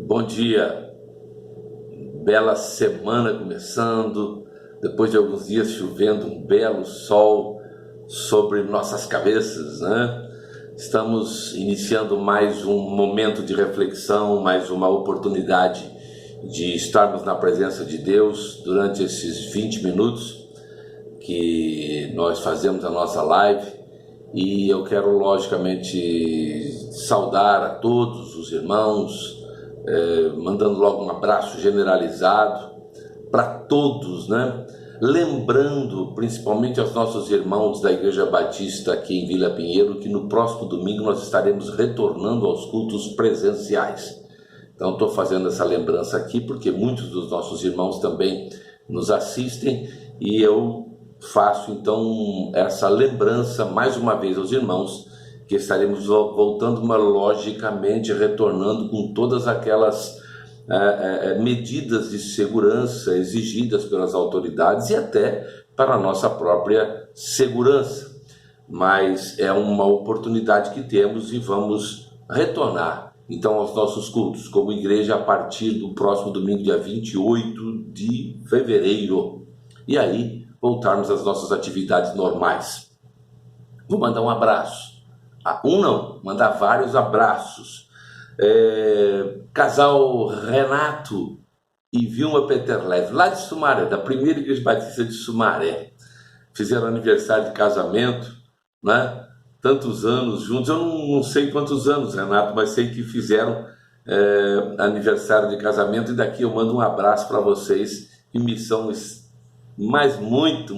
Bom dia, bela semana começando, depois de alguns dias chovendo, um belo sol sobre nossas cabeças, né? Estamos iniciando mais um momento de reflexão, mais uma oportunidade de estarmos na presença de Deus durante esses 20 minutos que nós fazemos a nossa live. E eu quero logicamente saudar a todos os irmãos, mandando logo um abraço generalizado para todos, né? Lembrando principalmente aos nossos irmãos da Igreja Batista aqui em Vila Pinheiro que no próximo domingo nós estaremos retornando aos cultos presenciais. Então estou fazendo essa lembrança aqui porque muitos dos nossos irmãos também nos assistem e eu faço então essa lembrança mais uma vez aos irmãos que estaremos voltando, mas logicamente retornando com todas aquelas medidas de segurança exigidas pelas autoridades e até para a nossa própria segurança. Mas é uma oportunidade que temos e vamos retornar então aos nossos cultos como igreja a partir do próximo domingo, dia 28 de fevereiro. E aí voltarmos às nossas atividades normais. Vou mandar um abraço. Mandar vários abraços. Casal Renato e Vilma Peterlev, lá de Sumaré, da primeira Igreja Batista de Sumaré. Fizeram aniversário de casamento, né? Tantos anos juntos. Eu não sei quantos anos, Renato, mas sei que fizeram aniversário de casamento. E daqui eu mando um abraço para vocês, que me são mas muito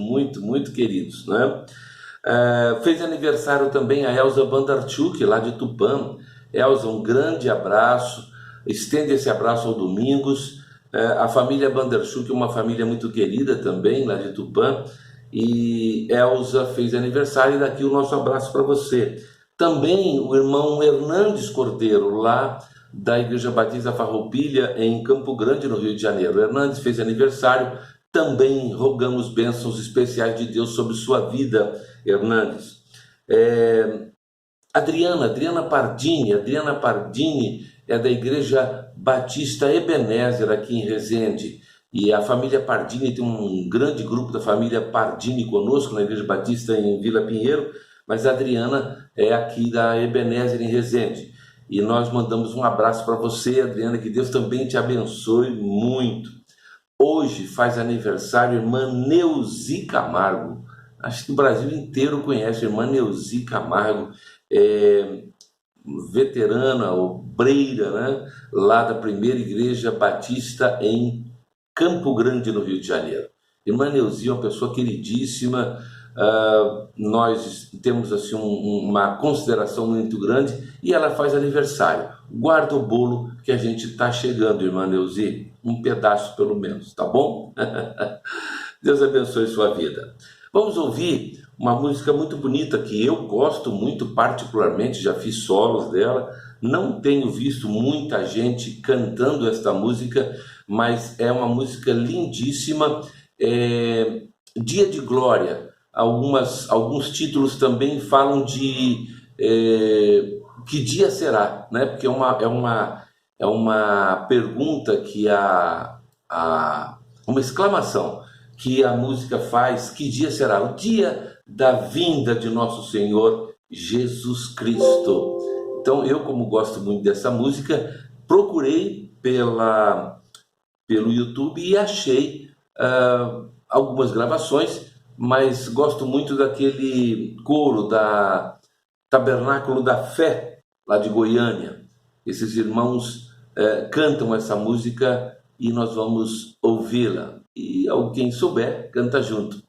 queridos, né? Fez aniversário também a Elza Bandarchuk, lá de Tupã. Elza, um grande abraço, estende esse abraço ao Domingos. A família Bandarchuk é uma família muito querida também, lá de Tupã, e Elza fez aniversário, e daqui o nosso abraço para você. Também o irmão Hernandes Cordeiro, lá da Igreja Batista Farroupilha, em Campo Grande, no Rio de Janeiro. O Hernandes fez aniversário. Também rogamos bênçãos especiais de Deus sobre sua vida, Hernandes. Adriana Pardini é da Igreja Batista Ebenezer, aqui em Resende. E a família Pardini tem um grande grupo da família Pardini conosco na Igreja Batista em Vila Pinheiro, mas a Adriana é aqui da Ebenezer, em Resende. E nós mandamos um abraço para você, Adriana, que Deus também te abençoe muito. Hoje faz aniversário a irmã Neuzi Camargo. Acho que o Brasil inteiro conhece a irmã Neuzi Camargo, veterana, obreira, né? Lá da primeira Igreja Batista em Campo Grande, no Rio de Janeiro. Irmã Neuzi é uma pessoa queridíssima. Nós temos assim uma consideração muito grande e ela faz aniversário. Guarda o bolo que a gente está chegando, irmã Neuzi. Um pedaço pelo menos, tá bom? Deus abençoe sua vida. Vamos ouvir uma música muito bonita que eu gosto muito particularmente, já fiz solos dela, não tenho visto muita gente cantando esta música, mas é uma música lindíssima, Dia de Glória. Alguns títulos também falam de que dia será, né? Porque é uma pergunta que uma exclamação que a música faz: que dia será? O dia da vinda de nosso Senhor Jesus Cristo. Então eu, como gosto muito dessa música, procurei pelo YouTube e achei algumas gravações, mas gosto muito daquele coro da Tabernáculo da Fé, lá de Goiânia. Esses irmãos cantam essa música e nós vamos ouvi-la. E alguém souber, canta junto.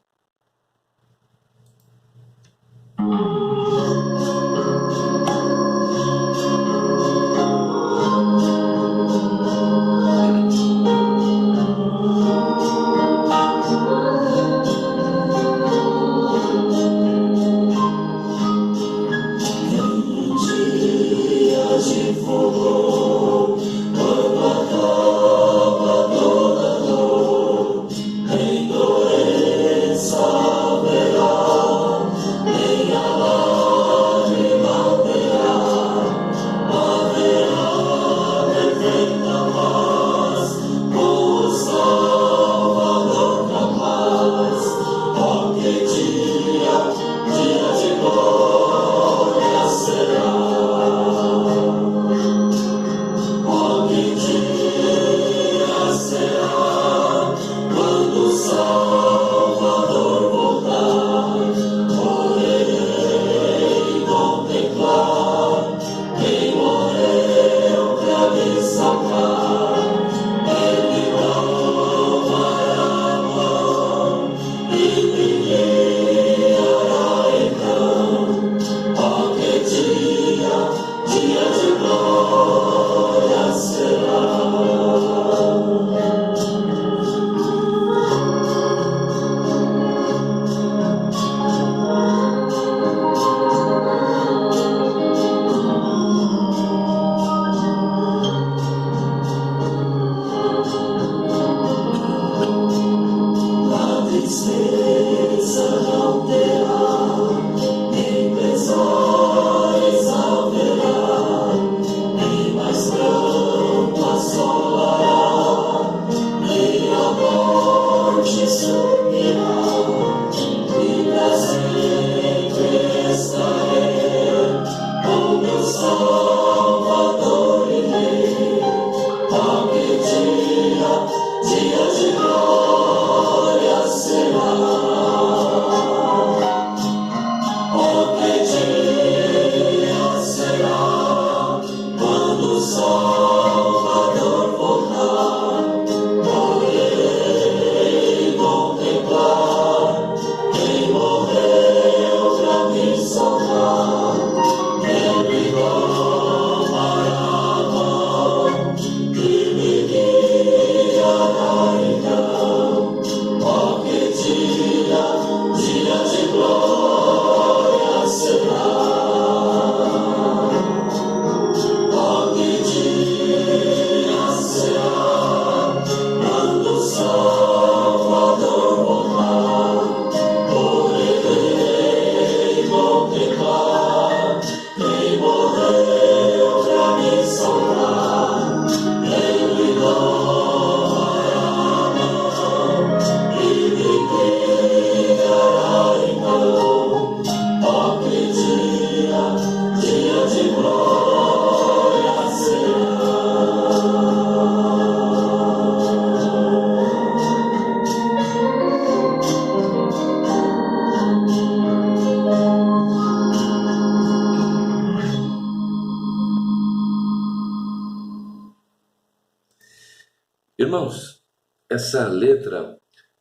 Irmãos, essa letra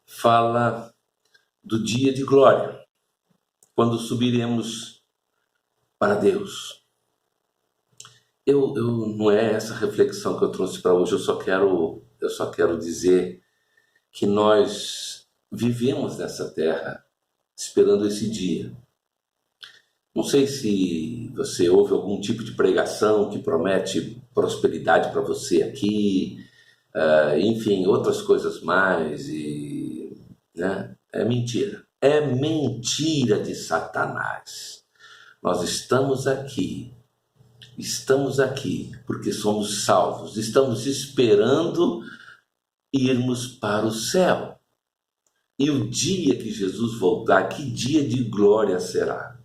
fala do dia de glória, quando subiremos para Deus. Não é essa reflexão que eu trouxe para hoje, eu só quero dizer que nós vivemos nessa terra esperando esse dia. Não sei se você ouve algum tipo de pregação que promete prosperidade para você aqui, enfim, outras coisas mais, né? É mentira. É mentira de Satanás. Nós estamos aqui porque somos salvos, estamos esperando irmos para o céu. E o dia que Jesus voltar, que dia de glória será?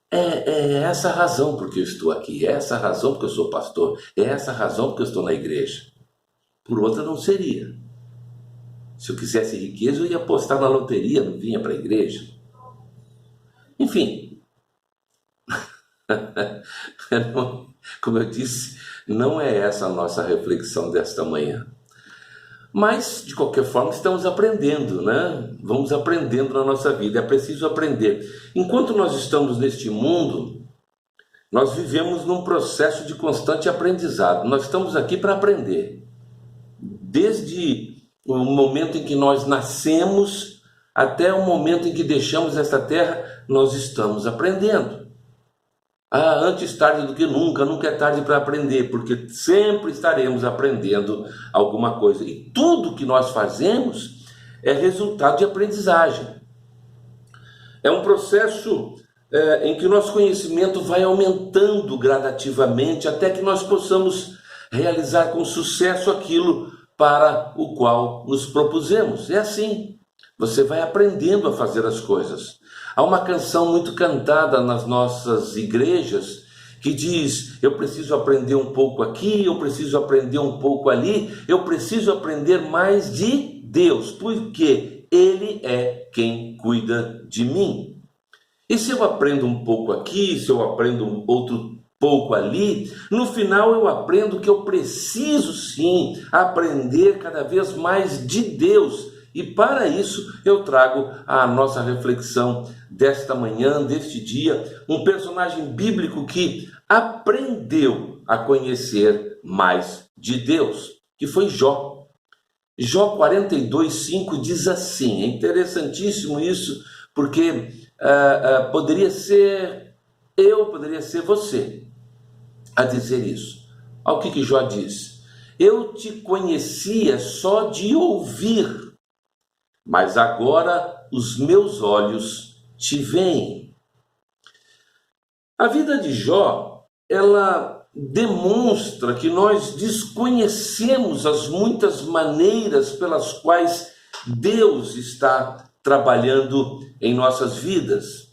É essa a razão porque eu estou aqui, é essa a razão porque eu sou pastor, é essa a razão porque eu estou na igreja. Por outra não seria. Se eu quisesse riqueza, eu ia apostar na loteria, não vinha para a igreja. Enfim, como eu disse, não é essa a nossa reflexão desta manhã. Mas, de qualquer forma, estamos aprendendo, né? Vamos aprendendo na nossa vida, é preciso aprender. Enquanto nós estamos neste mundo, nós vivemos num processo de constante aprendizado. Nós estamos aqui para aprender. Desde o momento em que nós nascemos até o momento em que deixamos esta terra, nós estamos aprendendo. Antes tarde do que nunca, nunca é tarde para aprender, porque sempre estaremos aprendendo alguma coisa. E tudo que nós fazemos é resultado de aprendizagem. É um processo em que o nosso conhecimento vai aumentando gradativamente até que nós possamos realizar com sucesso aquilo para o qual nos propusemos. É assim, você vai aprendendo a fazer as coisas. Há uma canção muito cantada nas nossas igrejas que diz: eu preciso aprender um pouco aqui, eu preciso aprender um pouco ali, eu preciso aprender mais de Deus, porque Ele é quem cuida de mim. E se eu aprendo um pouco aqui, se eu aprendo outro pouco ali, no final eu aprendo que eu preciso sim aprender cada vez mais de Deus. E para isso eu trago a nossa reflexão desta manhã, deste dia, um personagem bíblico que aprendeu a conhecer mais de Deus, que foi Jó. Jó 42:5 diz assim, é interessantíssimo isso, porque poderia ser eu, poderia ser você a dizer isso. Olha o que Jó diz: eu te conhecia só de ouvir, mas agora os meus olhos te veem. A vida de Jó, ela demonstra que nós desconhecemos as muitas maneiras pelas quais Deus está trabalhando em nossas vidas.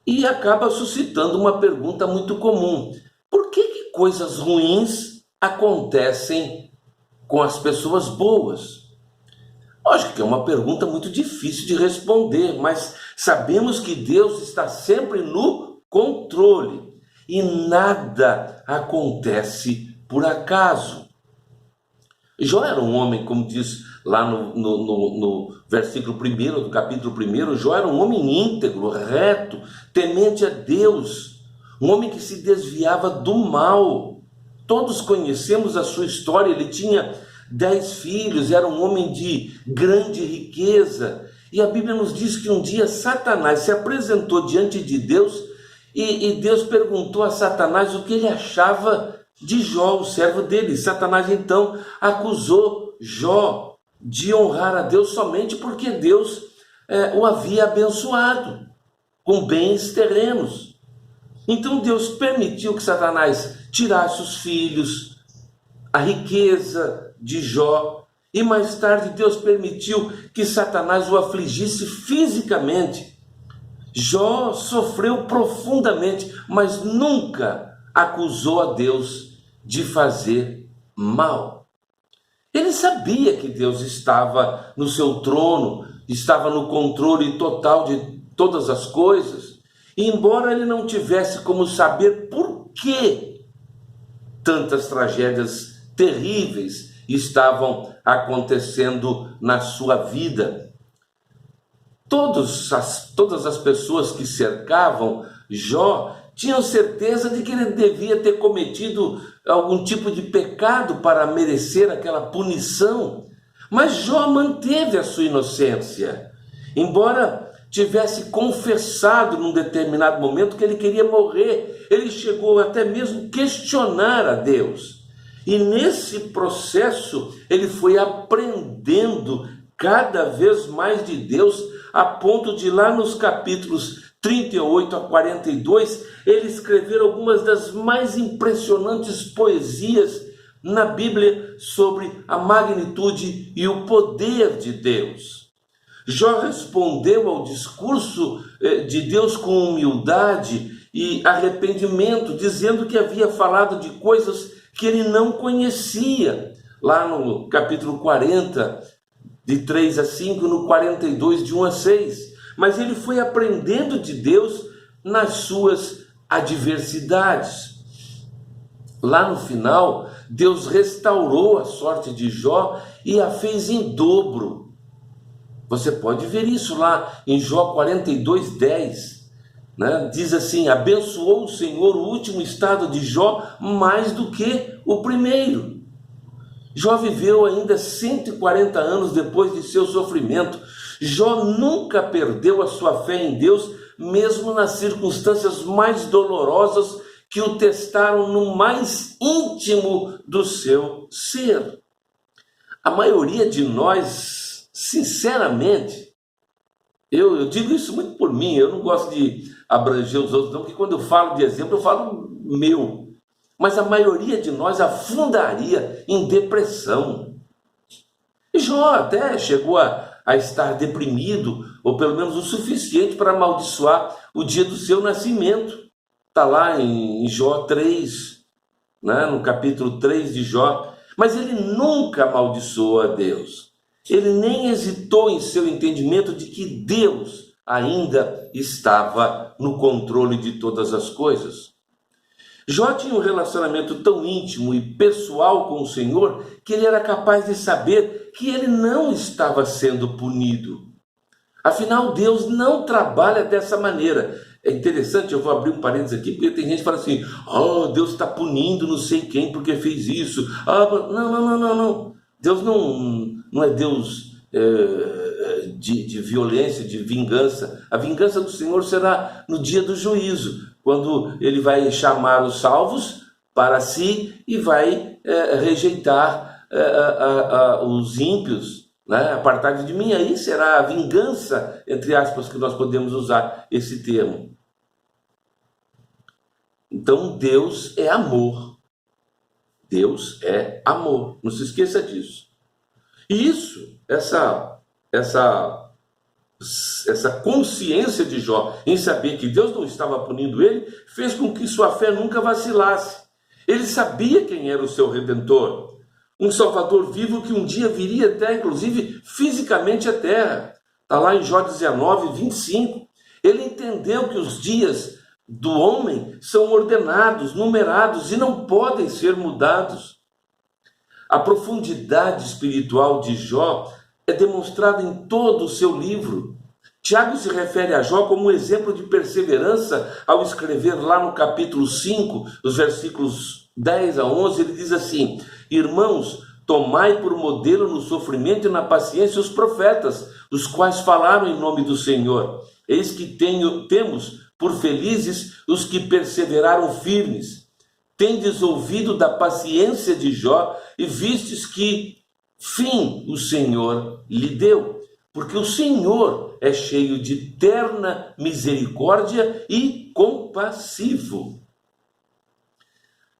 E acaba suscitando uma pergunta muito comum: por que coisas ruins acontecem com as pessoas boas? Lógico que é uma pergunta muito difícil de responder, mas sabemos que Deus está sempre no controle e nada acontece por acaso. Jó era um homem, como diz lá no versículo 1 do capítulo 1, Jó era um homem íntegro, reto, temente a Deus, um homem que se desviava do mal. Todos conhecemos a sua história. Ele tinha 10 filhos, era um homem de grande riqueza, e a Bíblia nos diz que um dia Satanás se apresentou diante de Deus, e Deus perguntou a Satanás o que ele achava de Jó, o servo dele. Satanás então acusou Jó de honrar a Deus somente porque Deus o havia abençoado com bens terrenos. Então Deus permitiu que Satanás tirasse os filhos, a riqueza de Jó, e mais tarde Deus permitiu que Satanás o afligisse fisicamente. Jó sofreu profundamente, mas nunca acusou a Deus de fazer mal. Ele sabia que Deus estava no seu trono, estava no controle total de todas as coisas, e embora ele não tivesse como saber por que tantas tragédias terríveis estavam acontecendo na sua vida, todas as pessoas que cercavam Jó tinham certeza de que ele devia ter cometido algum tipo de pecado para merecer aquela punição. Mas Jó manteve a sua inocência, embora tivesse confessado num determinado momento que ele queria morrer. Ele chegou até mesmo a questionar a Deus. E nesse processo ele foi aprendendo cada vez mais de Deus, a ponto de lá nos capítulos 38 a 42, ele escrever algumas das mais impressionantes poesias na Bíblia sobre a magnitude e o poder de Deus. Jó respondeu ao discurso de Deus com humildade e arrependimento, dizendo que havia falado de coisas que ele não conhecia. Lá no capítulo 40, de 3 a 5, no 42, de 1 a 6. Mas ele foi aprendendo de Deus nas suas adversidades. Lá no final, Deus restaurou a sorte de Jó e a fez em dobro. Você pode ver isso lá em Jó 42, 10. Né? Diz assim: abençoou o Senhor o último estado de Jó mais do que o primeiro. Jó viveu ainda 140 anos depois de seu sofrimento. Jó nunca perdeu a sua fé em Deus, mesmo nas circunstâncias mais dolorosas que o testaram no mais íntimo do seu ser. A maioria de nós, sinceramente, eu digo isso muito por mim, eu não gosto de abranger os outros não, porque quando eu falo de exemplo, eu falo meu. Mas a maioria de nós afundaria em depressão. Jó até chegou a estar deprimido, ou pelo menos o suficiente para amaldiçoar o dia do seu nascimento. Está lá em Jó 3, né, no capítulo 3 de Jó. Mas ele nunca amaldiçoou a Deus. Ele nem hesitou em seu entendimento de que Deus ainda estava no controle de todas as coisas. Jó tinha um relacionamento tão íntimo e pessoal com o Senhor que ele era capaz de saber que ele não estava sendo punido. Afinal, Deus não trabalha dessa maneira. É interessante, eu vou abrir um parênteses aqui, porque tem gente que fala assim: Deus está punindo não sei quem porque fez isso. Não. Deus não é Deus de violência, de vingança. A vingança do Senhor será no dia do juízo, quando ele vai chamar os salvos para si e vai rejeitar os ímpios, né? Apartai-vos de mim, aí será a vingança, entre aspas, que nós podemos usar esse termo. Então Deus é amor. Deus é amor. Não se esqueça disso. E essa consciência de Jó em saber que Deus não estava punindo ele, fez com que sua fé nunca vacilasse. Ele sabia quem era o seu Redentor, um Salvador vivo que um dia viria até, inclusive, fisicamente à terra. Está lá em Jó 19, 25. Ele entendeu que os dias do homem são ordenados, numerados e não podem ser mudados. A profundidade espiritual de Jó é demonstrada em todo o seu livro. Tiago se refere a Jó como um exemplo de perseverança ao escrever lá no capítulo 5, os versículos 10 a 11, ele diz assim: irmãos, tomai por modelo no sofrimento e na paciência os profetas, os quais falaram em nome do Senhor. Eis que temos por felizes os que perseveraram firmes. Tendes ouvido da paciência de Jó e vistes que fim o Senhor lhe deu, porque o Senhor é cheio de terna misericórdia e compassivo.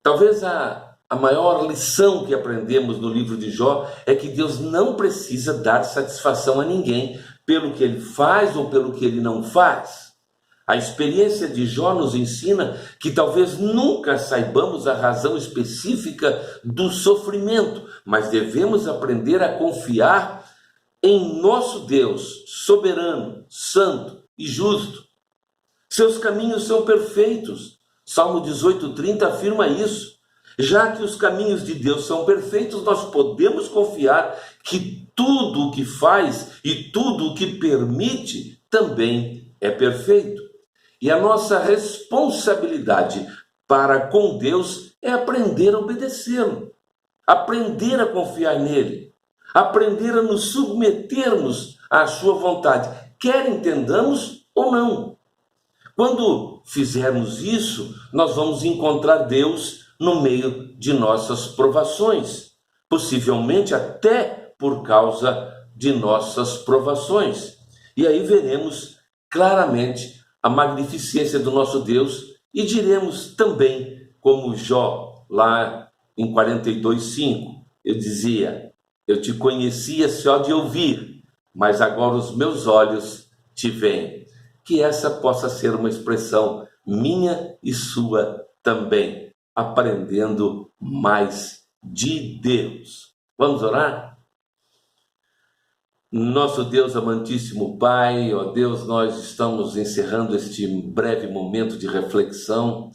Talvez a maior lição que aprendemos no livro de Jó é que Deus não precisa dar satisfação a ninguém pelo que ele faz ou pelo que ele não faz. A experiência de Jó nos ensina que talvez nunca saibamos a razão específica do sofrimento, mas devemos aprender a confiar em nosso Deus, soberano, santo e justo. Seus caminhos são perfeitos. Salmo 18:30 afirma isso. Já que os caminhos de Deus são perfeitos, nós podemos confiar que tudo o que faz e tudo o que permite também é perfeito. E a nossa responsabilidade para com Deus é aprender a obedecê-lo, aprender a confiar nele, aprender a nos submetermos à sua vontade, quer entendamos ou não. Quando fizermos isso, nós vamos encontrar Deus no meio de nossas provações, possivelmente até por causa de nossas provações. E aí veremos claramente a magnificência do nosso Deus e diremos também, como Jó, lá em 42:5, eu dizia: eu te conhecia só de ouvir, mas agora os meus olhos te veem. Que essa possa ser uma expressão minha e sua também, aprendendo mais de Deus. Vamos orar? Nosso Deus amantíssimo Pai, ó Deus, nós estamos encerrando este breve momento de reflexão,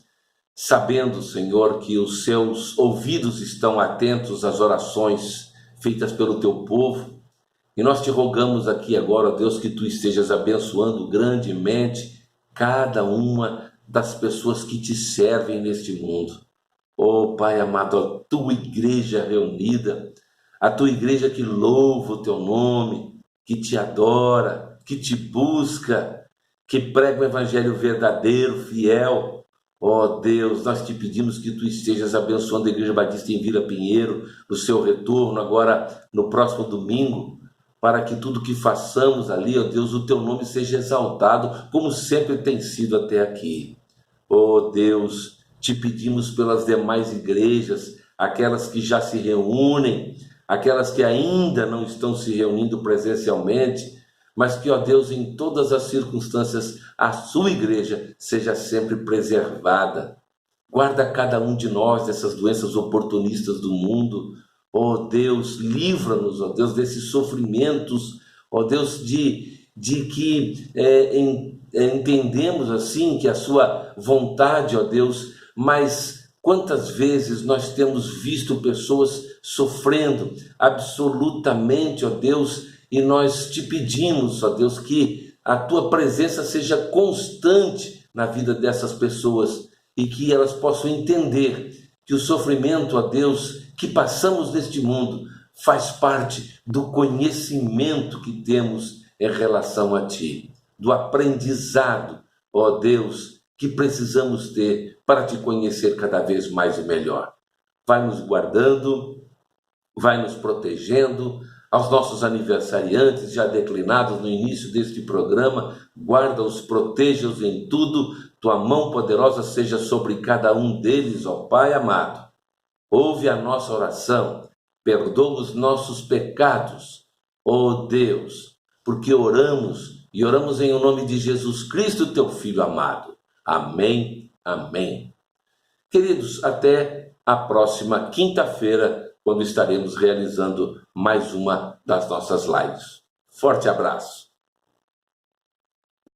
sabendo, Senhor, que os seus ouvidos estão atentos às orações feitas pelo teu povo, e nós te rogamos aqui agora, ó Deus, que tu estejas abençoando grandemente cada uma das pessoas que te servem neste mundo. Ó Pai amado, a tua igreja reunida, a tua igreja que louva o teu nome, que te adora, que te busca, que prega o evangelho verdadeiro, fiel. Ó Deus, nós te pedimos que tu estejas abençoando a Igreja Batista em Vila Pinheiro, no seu retorno agora no próximo domingo, para que tudo que façamos ali, ó Deus, o teu nome seja exaltado, como sempre tem sido até aqui. Ó Deus, te pedimos pelas demais igrejas, aquelas que já se reúnem, aquelas que ainda não estão se reunindo presencialmente, mas que, ó Deus, em todas as circunstâncias, a sua igreja seja sempre preservada. Guarda cada um de nós dessas doenças oportunistas do mundo. Ó Deus, livra-nos, ó Deus, desses sofrimentos, ó Deus, de que entendemos assim que a sua vontade, ó Deus, mas quantas vezes nós temos visto pessoas sofrendo absolutamente, ó Deus, e nós te pedimos, ó Deus, que a tua presença seja constante na vida dessas pessoas e que elas possam entender que o sofrimento, ó Deus, que passamos neste mundo faz parte do conhecimento que temos em relação a ti, do aprendizado, ó Deus, que precisamos ter para te conhecer cada vez mais e melhor. Vai nos guardando, vai nos protegendo, Aos nossos aniversariantes já declinados no início deste programa, guarda-os, proteja-os em tudo, tua mão poderosa seja sobre cada um deles, ó Pai amado. Ouve a nossa oração, perdoa os nossos pecados, ó Deus, porque oramos e oramos em nome de Jesus Cristo, teu Filho amado. Amém, amém. Queridos, até a próxima quinta-feira, quando estaremos realizando mais uma das nossas lives. Forte abraço.